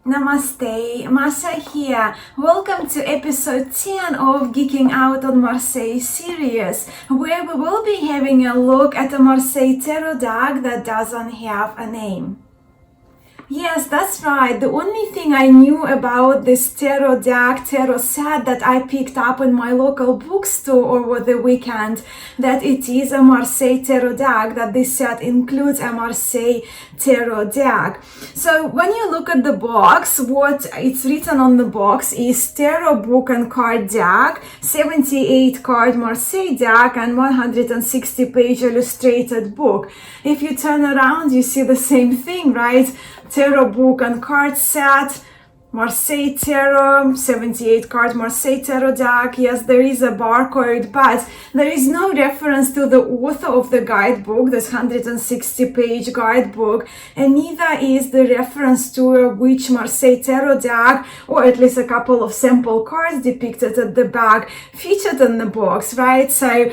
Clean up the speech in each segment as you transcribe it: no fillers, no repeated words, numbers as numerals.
Namaste, Masha here. Welcome to episode 10 of Geeking Out on Marseille Series, where we will be having a look at a Marseille Tarot deck that doesn't have a name. Yes, that's right. The only thing I knew about this tarot deck, tarot set that I picked up in my local bookstore over the weekend, that it is a Marseille Tarot deck, that this set includes a Marseille Tarot deck. So when you look at the box, what it's written on the box is Tarot book and card deck, 78 card Marseille deck, and 160 page illustrated book. If you turn around, you see the same thing, right? Tarot book and card set, Marseille Tarot, 78 card Marseille Tarot deck. Yes, there is a barcode, but there is no reference to the author of the guidebook, this 160 page guidebook, and neither is the reference to which Marseille Tarot deck, or at least a couple of sample cards depicted at the back, featured in the box, right? So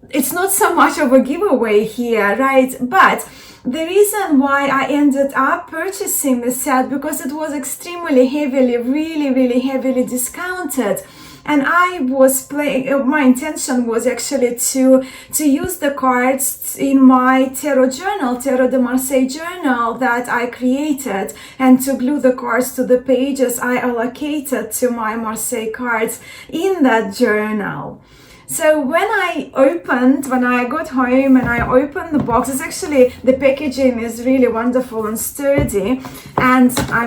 it's not so much of a giveaway here, right? But the reason why I ended up purchasing the set, because it was extremely heavily, really heavily discounted. And I was playing, my intention was actually to use the cards in my tarot journal, Tarot de Marseille journal that I created, and to glue the cards to the pages I allocated to my Marseille cards in that journal. So when I got home and I opened the box, it's actually, the packaging is really wonderful and sturdy, and I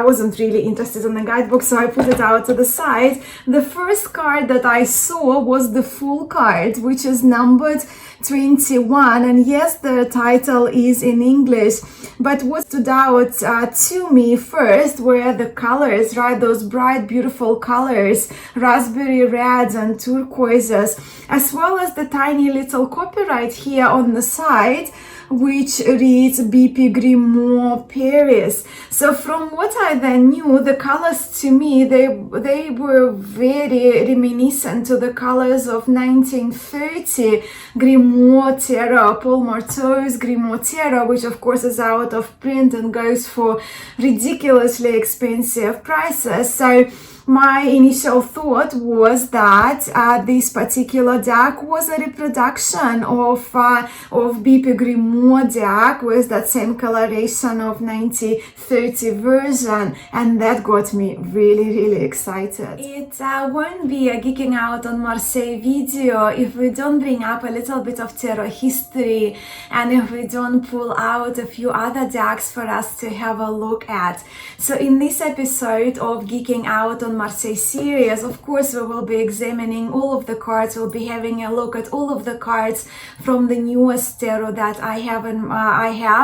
wasn't really interested in the guidebook, so I put it out to the side. The first card that I saw was the full card, which is numbered 21, and yes, the title is in English, but what stood out to me first were the colors, right? Those bright, beautiful colors, raspberry reds and turquoises, as well as the tiny little copyright here on the side, which reads BP Grimaud Paris. So from what I then knew, the colors to me, they were very reminiscent to the colors of 1930 Grimaud Tarot, Paul Marteau's Grimaud Tarot, which of course is out of print and goes for ridiculously expensive prices. So my initial thought was that this particular deck was a reproduction of BP Grimaud deck with that same coloration of 1930 version, and that got me really excited. It won't be a Geeking Out on Marseille video if we don't bring up a little bit of tarot history, and if we don't pull out a few other decks for us to have a look at. So in this episode of Geeking Out on Marseille Series, of course, we will be examining all of the cards. We'll be having a look at all of the cards from the newest tarot that I have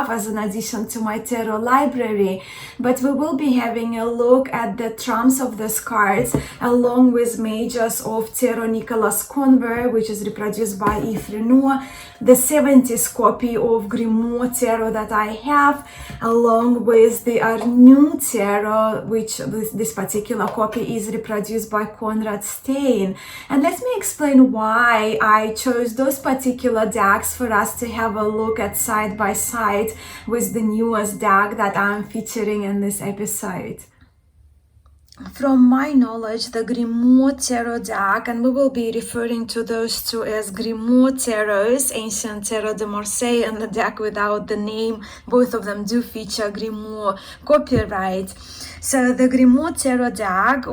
as an addition to my tarot library. But we will be having a look at the trumps of these cards, along with majors of Tarot Nicolas Conver, which is reproduced by Yves Renoir, the 70s copy of Grimaud Tarot that I have, along with the Arnoult Tarot, which this particular copy is reproduced by Conrad Stein. And let me explain why I chose those particular decks for us to have a look at side by side with the newest deck that I'm featuring in this episode. From my knowledge, the Grimaud Tarot deck, and we will be referring to those two as Grimaud Tarots, Ancient Tarot de Marseille, and the deck without the name, both of them do feature Grimaud copyright. So the Grimaud Tarot deck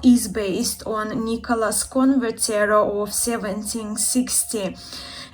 is based on Nicolas Conver Tarot of 1760.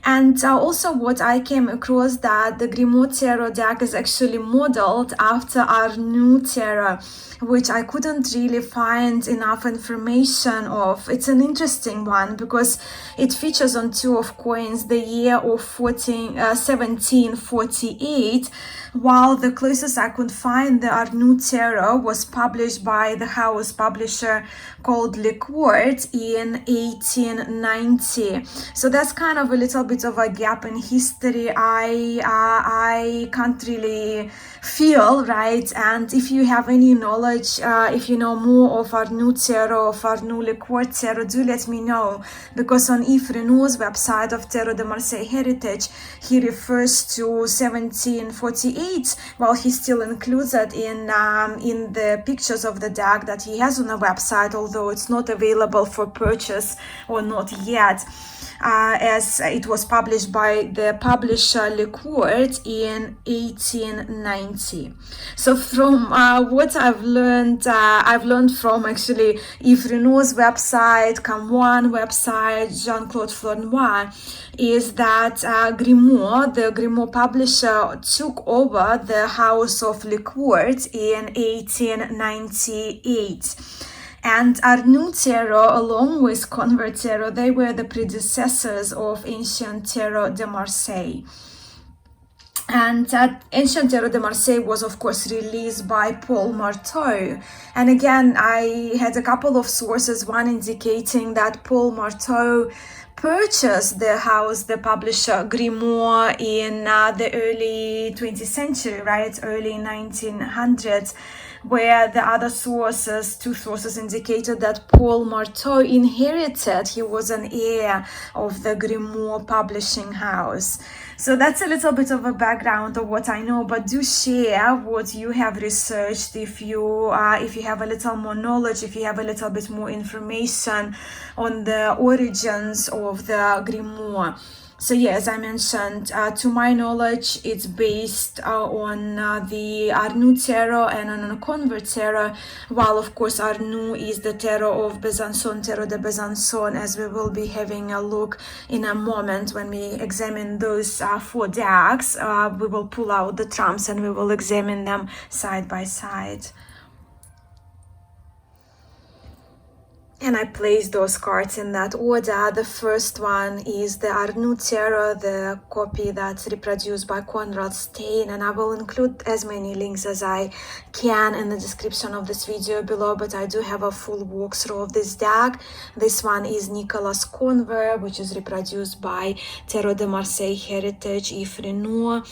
And also what I came across, that the Grimaud Tarot deck is actually modeled after Arnoult Tarot, which I couldn't really find enough information of. It's an interesting one because it features on two of coins the year of 1748, while the closest I could find, the Arnoult Tarot, was published by the house publisher called Le Court in 1890. So that's kind of a little bit of a gap in history. I can't really feel, right? And if you have any knowledge, if you know more of Arnoult Tarot, of Arnoult Tarot, do let me know, because on Yves Renault's website of Tarot de Marseille Heritage, he refers to 1748, while he still includes it in the pictures of the deck that he has on the website, although it's not available for purchase, or not yet. As it was published by the publisher Lecourt in 1890. So from what I've learned from actually Yves Renault's website, Conver website, Jean-Claude Flournoy, is that Grimaud, the Grimaud publisher, took over the house of Lecourt in 1898. And Arnoult Tarot, along with Conver Tarot, they were the predecessors of Ancient Tarot de Marseille. And Ancient Tarot de Marseille was, of course, released by Paul Marteau. And again, I had a couple of sources, one indicating that Paul Marteau purchased the house, the publisher Grimaud, in the early 20th century, right, early 1900s, where the other sources, two sources, indicated that Paul Marteau inherited, he was an heir of the Grimaud publishing house. So that's a little bit of a background of what I know, but do share what you have researched if you have a little more knowledge, if you have a little bit more information on the origins of the Grimaud. So yeah, as I mentioned, to my knowledge, it's based on the Arnoult Tarot and on Conver Tarot, while of course Arnoult is the Tarot of Besançon, Tarot de Besançon, as we will be having a look in a moment when we examine those 4 decks. We will pull out the trumps and we will examine them side by side. And I placed those cards in that order. The first one is the Arnoult Tarot, the copy that's reproduced by Conrad Stein, and I will include as many links as I can in the description of this video below, but I do have a full walkthrough of this deck. This one is Nicolas Conver, which is reproduced by Tarot de Marseille Heritage, Yves Renault.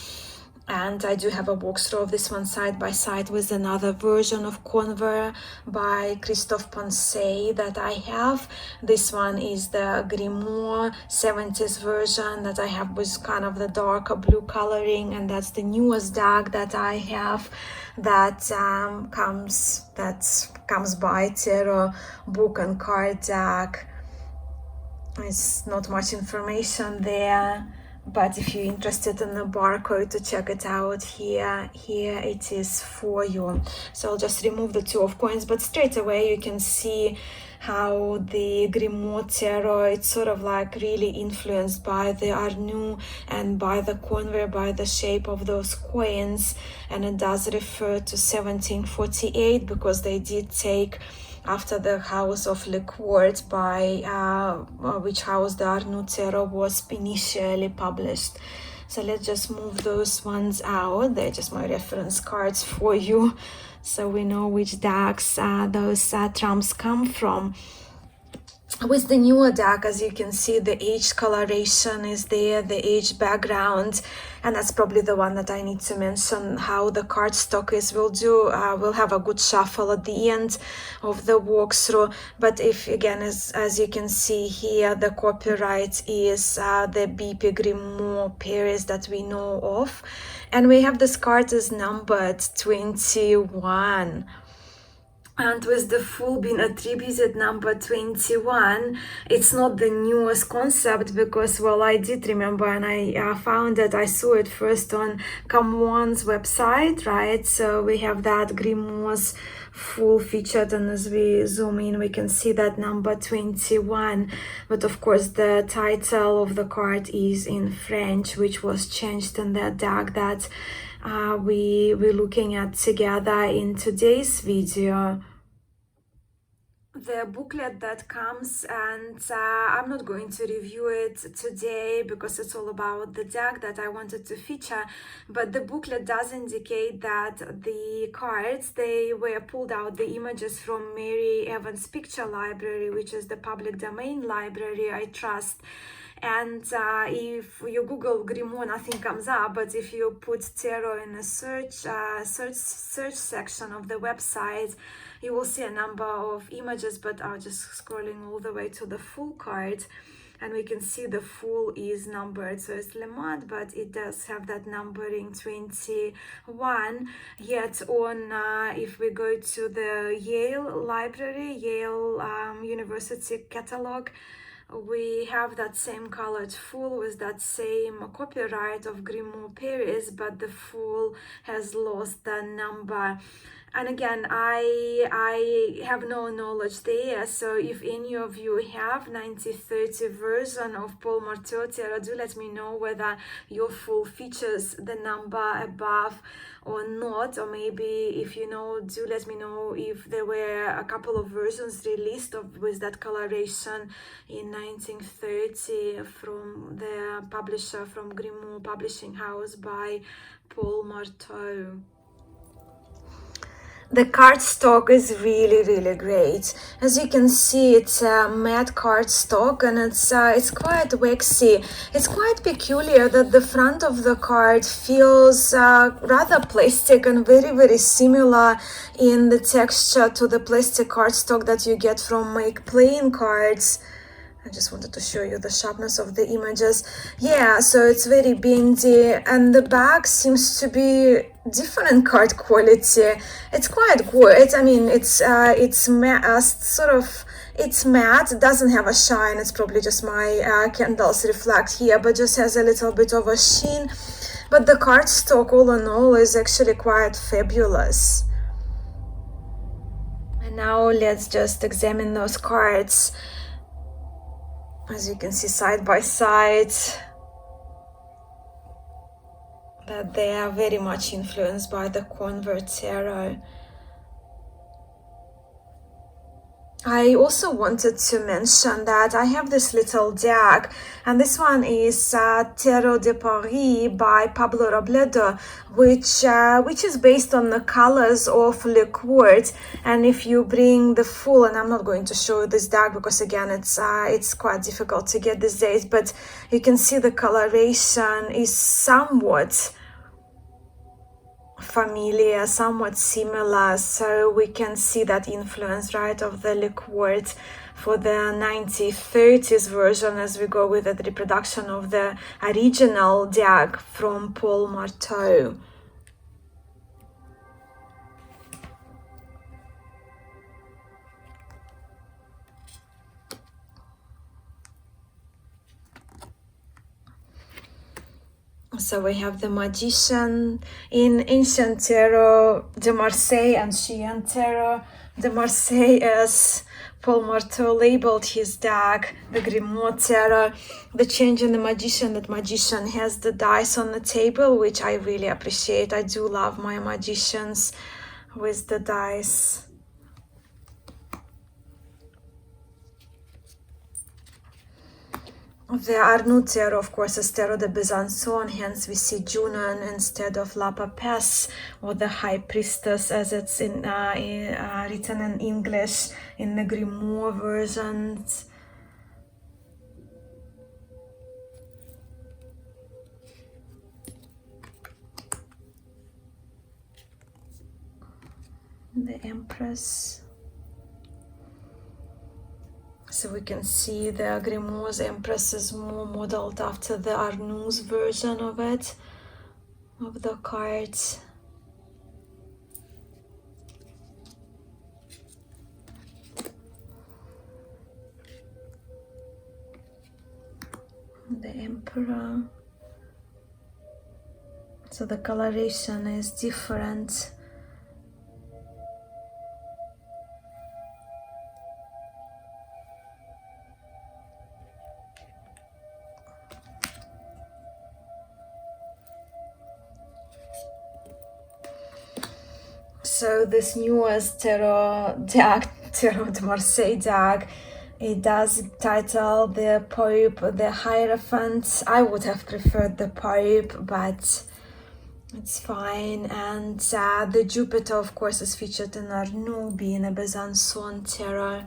And I do have a walkthrough of this one side by side with another version of Conver by Christophe Poncet that I have. This one is the Grimaud 70s version that I have with kind of the darker blue coloring, and that's the newest deck that I have that comes by Tarot Book and Card Deck. It's not much information there, but if you're interested in the barcode to check it out, here it is for you. So I'll just remove the 2 of coins, but straight away you can see how the Grimaud Tarot, it's sort of like really influenced by the Arnoult and by the Conver, by the shape of those coins, and it does refer to 1748 because they did take after the house of Lecourt, by which house the Arnoult Tarot was initially published. So let's just move those ones out. They're just my reference cards for you, so we know which decks those trumps come from. With the newer deck, as you can see, the age coloration is there, the age background, and that's probably the one that I need to mention how the cardstock is. We'll have a good shuffle at the end of the walkthrough, but if again, as you can see here, the copyright is the BP Grimaud Paris that we know of, and we have this card is numbered 21. And with the full being attributed number 21, it's not the newest concept because, well, I did remember, and I found that I saw it first on Conver's website, right? So we have that Grimaud's full featured, and as we zoom in, we can see that number 21. But of course, the title of the card is in French, which was changed in the deck that we're looking at together in today's video. The booklet that comes, and I'm not going to review it today because it's all about the deck that I wanted to feature, but the booklet does indicate that the cards, they were pulled out the images from Mary Evans Picture Library, which is the public domain library, I trust. And if you Google Grimaud, nothing comes up, but if you put tarot in a search section of the website, you will see a number of images, but I'm just scrolling all the way to the full card, and we can see the full is numbered, so it's Le Mans, but it does have that numbering 21. Yet on if we go to the Yale library, Yale University catalog, we have that same colored full with that same copyright of Grimaud Paris, but the full has lost the number. And again, I have no knowledge there, so if any of you have 1930 version of Paul Marteau Tarot, do let me know whether your full features the number above or not, or maybe if you know, do let me know if there were a couple of versions released with that coloration in 1930 from the publisher, from Grimaud Publishing House by Paul Marteau. The cardstock is really great. As you can see, it's a matte cardstock, and it's quite waxy. It's quite peculiar that the front of the card feels rather plastic and very similar in the texture to the plastic cardstock that you get from Make Playing cards. I just wanted to show you the sharpness of the images. Yeah, so it's very bendy, and the back seems to be different card quality. It's quite good. I mean, it's matte. It doesn't have a shine. It's probably just my candles reflect here, but just has a little bit of a sheen. But the cardstock, all in all, is actually quite fabulous. And now let's just examine those cards. As you can see side by side, that they are very much influenced by the Conver Tarot. I also wanted to mention that I have this little deck, and this one is Tarot de Paris by Pablo Robledo, which is based on the colors of Le Court. And if you bring the full, and I'm not going to show you this deck because again it's quite difficult to get these days, but you can see the coloration is somewhat familiar, somewhat similar, so we can see that influence, right, of the Le Court for the 1930s version as we go with the reproduction of the original deck from Paul Marteau. So we have the Magician in Ancient Tarot de Marseille and Chien Tarot de Marseille, as Paul Marteau labeled his deck, the Grimaud Tarot. The change in the Magician, that Magician has the dice on the table, which I really appreciate. I do love my Magicians with the dice. The Arnoult Tarot, of course, is Tarot de Besançon, hence we see Junon instead of La Papesse, or the High Priestess, as it's written in English in the Grimaud versions. The Empress. So we can see the Grimaud's Empress is more modeled after the Arnoult's version of it, of the cards. The Emperor. So the coloration is different. So this newest tarot deck, Tarot de Marseille deck, it does title the Pope, the Hierophant. I would have preferred the Pope, but it's fine. And the Jupiter, of course, is featured in Arnoult, being a Besançon tarot.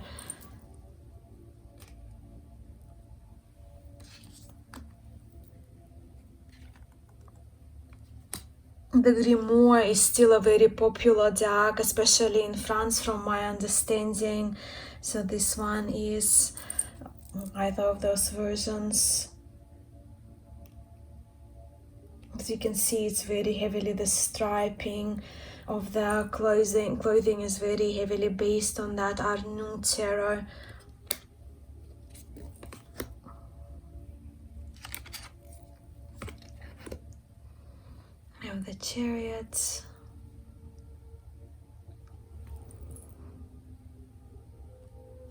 The Grimaud is still a very popular deck, especially in France from my understanding. So this one is either of those versions. As you can see, it's very heavily, the striping of the clothing is very heavily based on that Arnoult Tarot. We have the Chariot.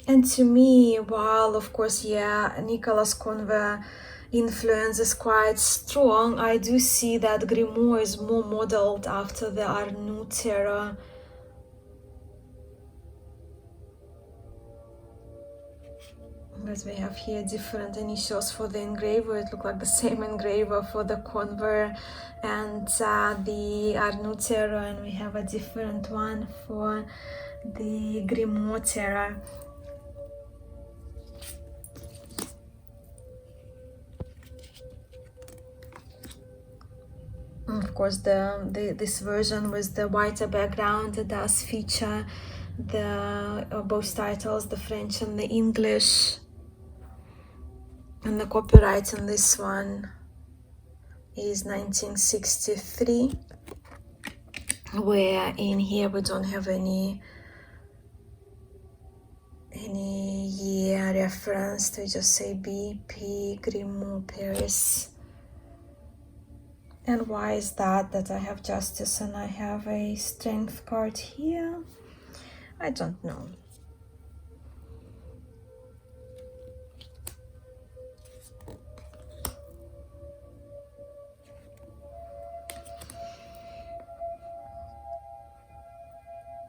And to me, while of course, yeah, Nicolas Conver influence is quite strong, I do see that Grimaud is more modeled after the Arnoult Tarot. Because we have here different initials for the engraver. It looks like the same engraver for the Conver and the Arnoult Tarot, and we have a different one for the Grimaud Tarot. Of course, this version with the whiter background does feature the both titles, the French and the English. And the copyright on this one is 1963, where in here we don't have any year reference. We just say BP Grimaud Paris. And why is that I have Justice and I have a Strength card here? I don't know.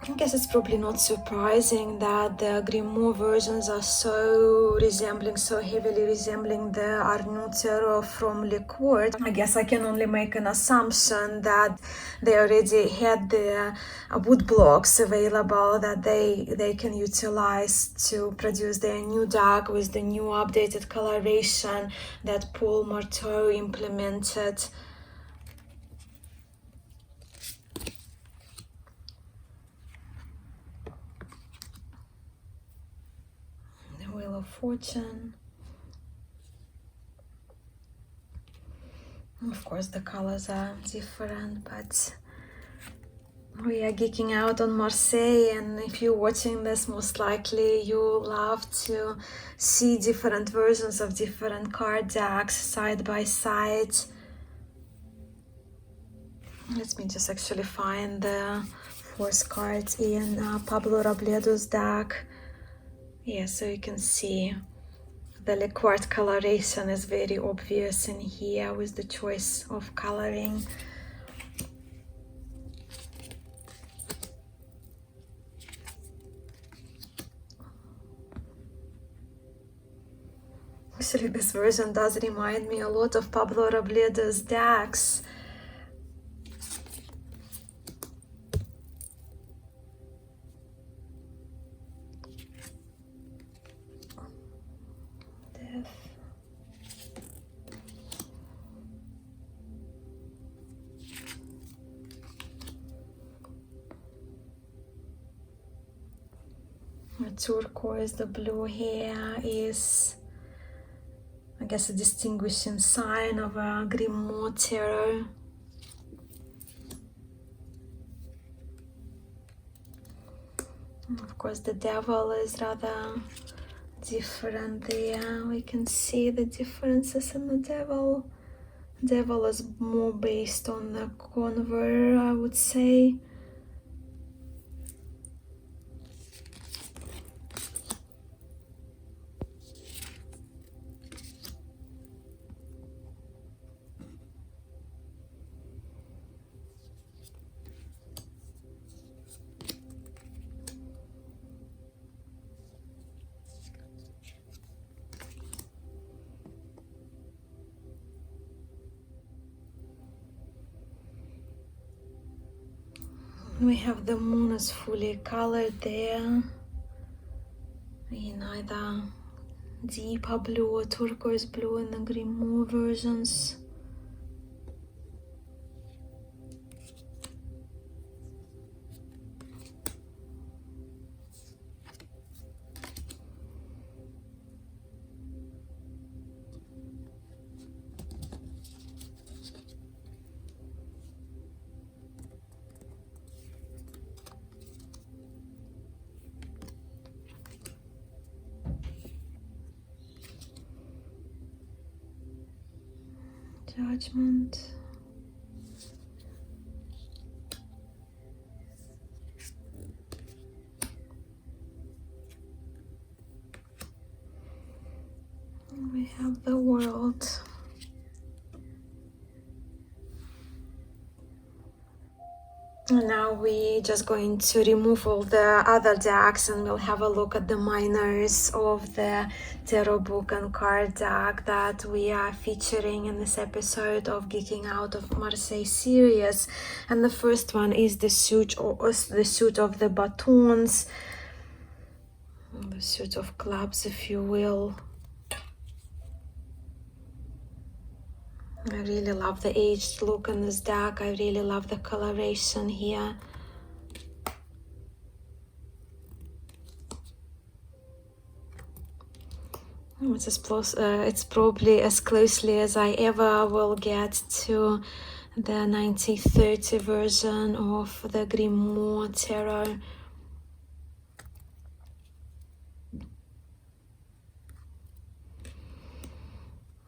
I guess it's probably not surprising that the Grimaud versions are so heavily resembling the Arnoult Tarot from Le Court. I guess I can only make an assumption that they already had the wood blocks available that they can utilize to produce their new deck with the new updated coloration that Paul Marteau implemented. Of Fortune. Of course, the colors are different, but we are geeking out on Marseille, and if you're watching this, most likely you'll love to see different versions of different card decks side by side. Let me just actually find the fourth card in Pablo Robledo's deck. Yeah, so you can see the Le Court coloration is very obvious in here with the choice of coloring. Actually, this version does remind me a lot of Pablo Robledo's decks. Turquoise, the blue here is, I guess, a distinguishing sign of a Grimaud Tarot. Of course, the devil is rather different there. We can see the differences in the devil. Devil is more based on the Conver, I would say. We have the moon is fully colored there in either deeper blue or turquoise blue in the Grimaud versions. Judgment. We have the World. And now we're just going to remove all the other decks and we'll have a look at the minors of the tarot book and card deck that we are featuring in this episode of Geeking Out of Marseille Series. And the first one is the suit of the Batoons, the suit of clubs, if you will. I really love the aged look in this deck. I really love the coloration here. It's probably as closely as I ever will get to the 1930 version of the Grimaud Tarot.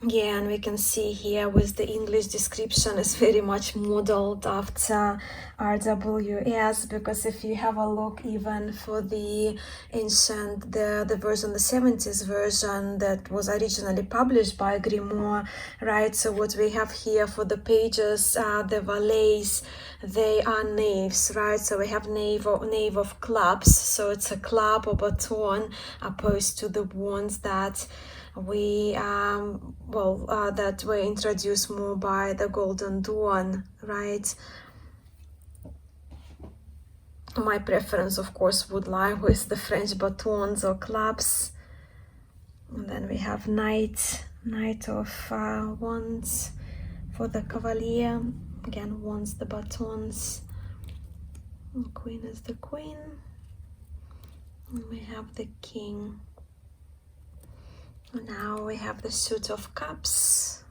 Yeah, and we can see here with the English description is very much modeled after RWS, because if you have a look even for the ancient, the version, the 70s version that was originally published by Grimaud, right? So what we have here for the pages, the valets, they are knaves, right? So we have knave of clubs, so it's a club or baton opposed to the wands that that were introduced more by the Golden Dawn, right? My preference, of course, would lie with the French batons or clubs. And then we have Knight of Wands for the Cavalier. Again, wands, the batons. And Queen is the Queen. And we have the King. Now we have the suit of cups.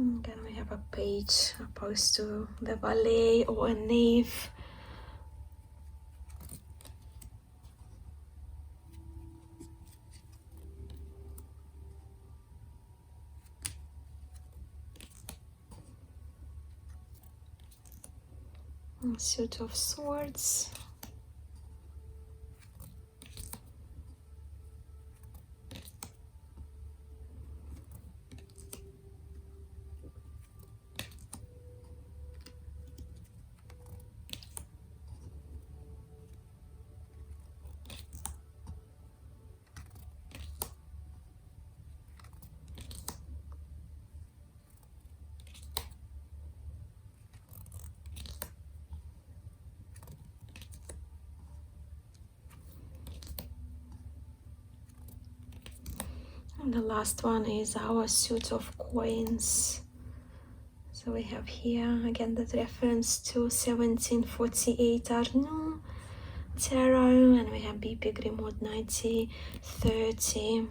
Then we have a page opposed to the valet or a knave. A suit of swords. And the last one is our suit of coins. So we have here again that reference to 1748 Arnoult Tarot, and we have BP Grimaud 9030.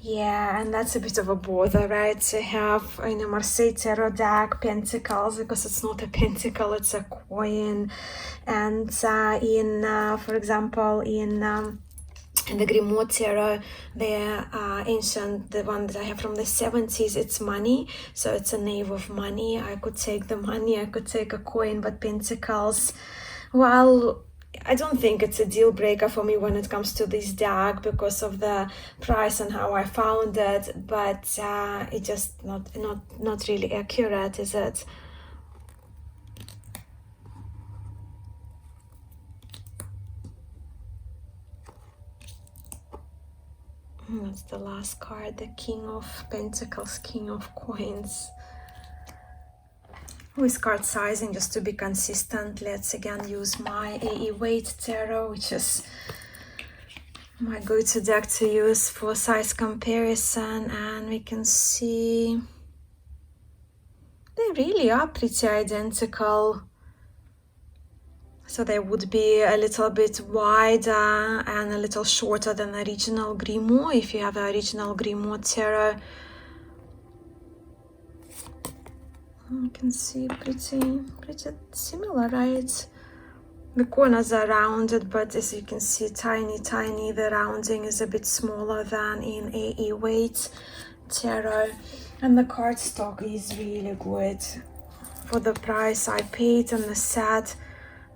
Yeah, and that's a bit of a bother, right? To have in a Marseille Tarot deck pentacles, because it's not a pentacle, it's a coin. And for example, in the Grimaud Tarot, the ancient, the one that I have from the 70s, it's money. So it's a knave of money. I could take the money, I could take a coin, but pentacles, well, I don't think it's a deal breaker for me when it comes to this deck because of the price and how I found it, but it's just not really accurate, is it? That's the last card, the King of Pentacles, King of Coins. With card sizing, just to be consistent, let's again use my AE Tarot, which is my go-to deck to use for size comparison, and we can see they really are pretty identical. So they would be a little bit wider and a little shorter than the original Grimaud, if you have the original Grimaud Tarot. You can see pretty similar, right? The corners are rounded, but as you can see, tiny. The rounding is a bit smaller than in AE Tarot. And the cardstock is really good for the price I paid, and the set.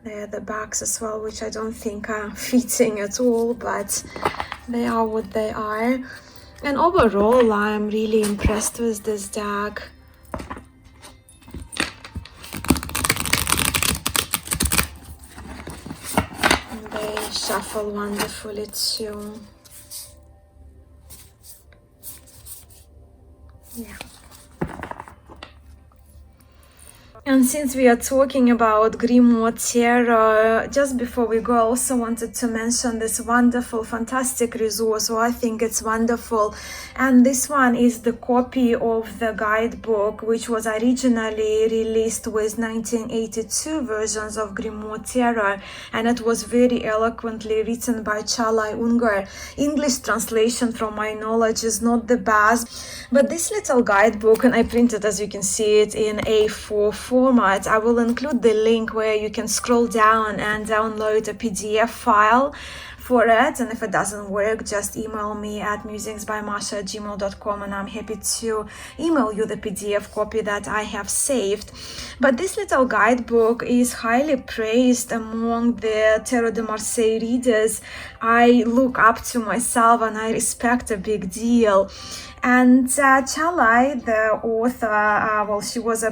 There are the backs as well, which I don't think are fitting at all, but they are what they are. And overall, I'm really impressed with this deck. They shuffle wonderfully too. Yeah. And since we are talking about Grimaud Tarot, just before we go, I also wanted to mention this wonderful, fantastic resource. Well, I think it's wonderful. And this one is the copy of the guidebook, which was originally released with 1982 versions of Grimaud Tarot. And it was very eloquently written by Chalai Ungar. English translation, from my knowledge, is not the best. But this little guidebook, and I printed, as you can see it, in A4 format. I will include the link where you can scroll down and download a PDF file for it, and if it doesn't work, just email me at musingsbymascha@gmail.com, and I'm happy to email you the PDF copy that I have saved. But this little guidebook is highly praised among the Tarot de Marseille readers I look up to myself and I respect a big deal. And Chalai, the author, she was a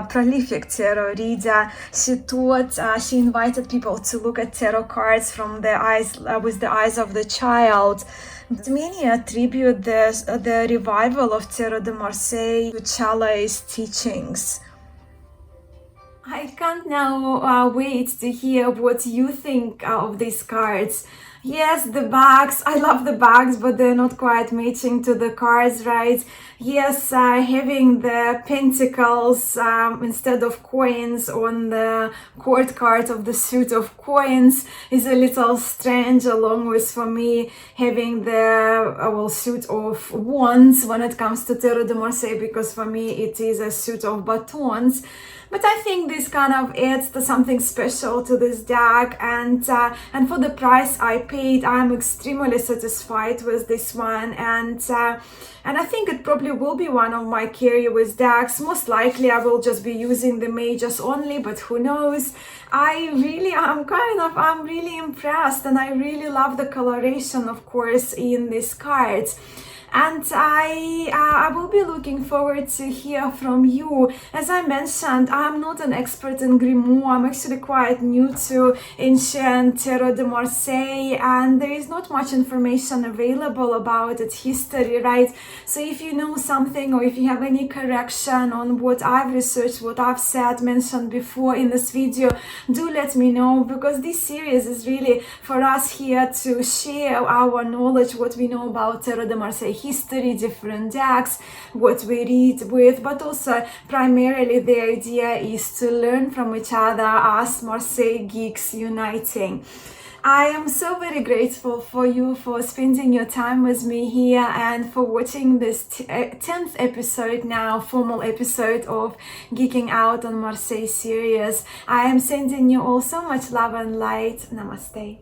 prolific tarot reader. She invited people to look at tarot cards from the eyes, with the eyes of the child. But many attribute the revival of Tarot de Marseille to Chalai's teachings. I can't now wait to hear what you think of these cards. Yes, the bags, I love the bags, but they're not quite matching to the cards, right? Yes, having the pentacles instead of coins on the court card of the suit of coins is a little strange, along with, for me, having the suit of wands when it comes to Tarot de Marseille, because for me it is a suit of Batoons. But I think this kind of adds to something special to this deck, and for the price I paid, I'm extremely satisfied with this one, and I think it probably will be one of my carry-with decks. Most likely I will just be using the mages only, but who knows. I'm really impressed, and I really love the coloration, of course, in these cards. And I will be looking forward to hear from you. As I mentioned, I'm not an expert in Grimaud. I'm actually quite new to ancient Tarot de Marseille, and there is not much information available about its history, right? So if you know something, or if you have any correction on what I've researched, what I've said, mentioned before in this video, do let me know, because this series is really for us here to share our knowledge, what we know about Tarot de Marseille history, different decks, what we read with, but also primarily the idea is to learn from each other as Marseille geeks uniting. I am so very grateful for you for spending your time with me here and for watching this 10th episode now, formal episode of Geeking Out on Marseille Series. I am sending you all so much love and light. Namaste.